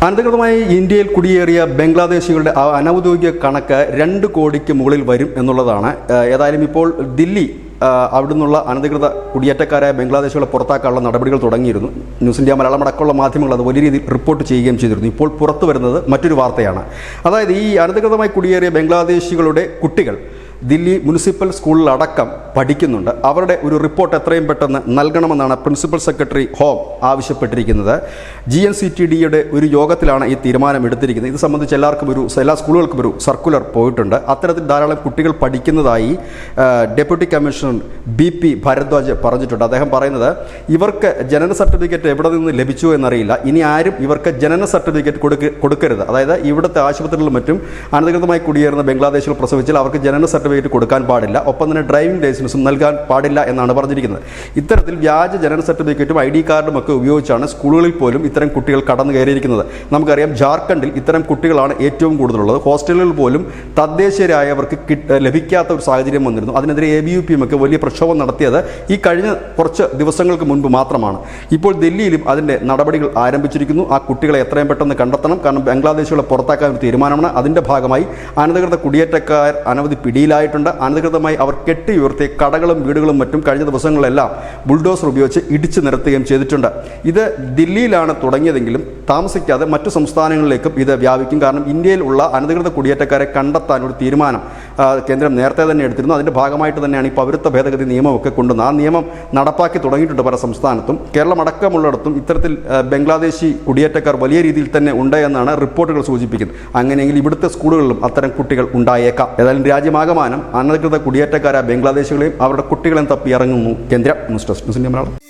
അനധികൃതമായി ഇന്ത്യയിൽ കുടിയേറിയ ബംഗ്ലാദേശികളുടെ അനൗദ്യോഗിക കണക്ക് 2 കോടിക്ക് മുകളിൽ വരും എന്നുള്ളതാണ്. ഏതായാലും ഇപ്പോൾ ദില്ലി അവിടെ നിന്നുള്ള അനധികൃത കുടിയേറ്റക്കാരായ ബംഗ്ലാദേശികളെ പുറത്താക്കാനുള്ള നടപടികൾ തുടങ്ങിയിരുന്നു. ന്യൂസ് ഇന്ത്യ മലയാളം അടക്കമുള്ള മാധ്യമങ്ങൾ അത് വലിയ രീതിയിൽ റിപ്പോർട്ട് ചെയ്യുകയും ചെയ്തിരുന്നു. ഇപ്പോൾ പുറത്തു വരുന്നത് മറ്റൊരു വാർത്തയാണ്. അതായത് ഈ അനധികൃതമായി കുടിയേറിയ ബംഗ്ലാദേശികളുടെ കുട്ടികൾ ദില്ലി മുനിസിപ്പൽ സ്കൂളിലടക്കം പഠിക്കുന്നുണ്ട്. അവരുടെ ഒരു റിപ്പോർട്ട് എത്രയും പെട്ടെന്ന് നൽകണമെന്നാണ് പ്രിൻസിപ്പൽ സെക്രട്ടറി ഹോം ആവശ്യപ്പെട്ടിരിക്കുന്നത്. GNCTD-യുടെ ഒരു യോഗത്തിലാണ് ഈ തീരുമാനം എടുത്തിരിക്കുന്നത്. ഇത് സംബന്ധിച്ച് എല്ലാ സ്കൂളുകൾക്കും ഒരു സർക്കുലർ പോയിട്ടുണ്ട്. അത്തരത്തിൽ ധാരാളം കുട്ടികൾ പഠിക്കുന്നതായി ഡെപ്യൂട്ടി കമ്മീഷണർ BP ഭരദ്വാജ് പറഞ്ഞിട്ടുണ്ട്. അദ്ദേഹം പറയുന്നത് ഇവർക്ക് ജനന സർട്ടിഫിക്കറ്റ് എവിടെ നിന്ന് ലഭിച്ചു എന്നറിയില്ല. ഇനി ആരും ഇവർക്ക് ജനന സർട്ടിഫിക്കറ്റ് കൊടുക്കരുത്. അതായത് ഇവിടുത്തെ ആശുപത്രികളിലും മറ്റും അനധികൃതമായി കുടിയേറുന്ന ബംഗ്ലാദേശികൾ പ്രസവിച്ചാൽ അവർക്ക് ജനന സർട്ടിഫിക്കറ്റ് കൊടുക്കാൻ പാടില്ല. ഒപ്പം തന്നെ ഡ്രൈവിംഗ് ലൈസൻസും നൽകാൻ പാടില്ല എന്നാണ് പറഞ്ഞിരിക്കുന്നത്. ഇത്തരത്തിൽ വ്യാജ ജനന സർട്ടിഫിക്കറ്റും ID കാർഡും ഒക്കെ ഉപയോഗിച്ചാണ് സ്കൂളുകളിൽ പോലും ഇത്തരം കുട്ടികൾ കടന്നു കയറിയിരിക്കുന്നത്. നമുക്കറിയാം ജാർഖണ്ഡിൽ ഇത്തരം കുട്ടികളാണ് ഏറ്റവും കൂടുതലുള്ളത്. ഹോസ്റ്റലുകളിൽ പോലും തദ്ദേശീയരായവർക്ക് ലഭിക്കാത്ത ഒരു സാഹചര്യം വന്നിരുന്നു. അതിനെതിരെ ABUPയും ഒക്കെ വലിയ പ്രക്ഷോഭം നടത്തിയത് ഈ കഴിഞ്ഞ കുറച്ച് ദിവസങ്ങൾക്ക് മുൻപ് മാത്രമാണ്. ഇപ്പോൾ ദില്ലിയിലും അതിൻ്റെ നടപടികൾ ആരംഭിച്ചിരിക്കുന്നു. ആ കുട്ടികളെ എത്രയും പെട്ടെന്ന് കണ്ടെത്തണം. കാരണം ബംഗ്ലാദേശികളെ പുറത്താക്കാൻ ഒരു തീരുമാനമാണ്. അതിൻ്റെ ഭാഗമായി അനധികൃത കുടിയേറ്റക്കാർ അനവധി പിടിയിലായിട്ടുണ്ട്. അനധികൃതമായി അവർ കെട്ടിയുയർത്തിയ കടകളും വീടുകളും മറ്റും കഴിഞ്ഞ ദിവസങ്ങളിലെല്ലാം ബുൾഡോസർ ഉപയോഗിച്ച് ഇടിച്ചു നിരത്തുകയും ചെയ്തിട്ടുണ്ട്. ഇത് ദില്ലിയിലാണ് തുടങ്ങിയതെങ്കിലും താമസിക്കാതെ മറ്റു സംസ്ഥാനങ്ങളിലേക്കും ഇത് വ്യാപിക്കും. കാരണം ഇന്ത്യയിൽ ഉള്ള അനധികൃത കുടിയേറ്റക്കാരെ കണ്ടെത്താൻ ഒരു തീരുമാനം കേന്ദ്രം നേരത്തെ തന്നെ എടുത്തിരുന്നു. അതിൻ്റെ ഭാഗമായിട്ട് തന്നെയാണ് ഈ പൗരത്വ ഭേദഗതി നിയമമൊക്കെ കൊണ്ടുവന്നത്. ആ നിയമം നടപ്പാക്കി തുടങ്ങിയിട്ടുണ്ട് പല സംസ്ഥാനത്തും. കേരളം അടക്കമുള്ളിടത്തും ഇത്തരത്തിൽ ബംഗ്ലാദേശി കുടിയേറ്റക്കാർ വലിയ രീതിയിൽ തന്നെ ഉണ്ട് എന്നാണ് റിപ്പോർട്ടുകൾ സൂചിപ്പിക്കുന്നത്. അങ്ങനെയെങ്കിൽ ഇവിടുത്തെ സ്കൂളുകളിലും അത്തരം കുട്ടികൾ ഉണ്ടായേക്കാം. ഏതായാലും രാജ്യമാകമാനം അനധികൃത കുടിയേറ്റക്കാരായ ബംഗ്ലാദേശികളെയും അവരുടെ കുട്ടികളെയും തപ്പി ഇറങ്ങുന്നു കേന്ദ്രം. News desk news India Malayalam.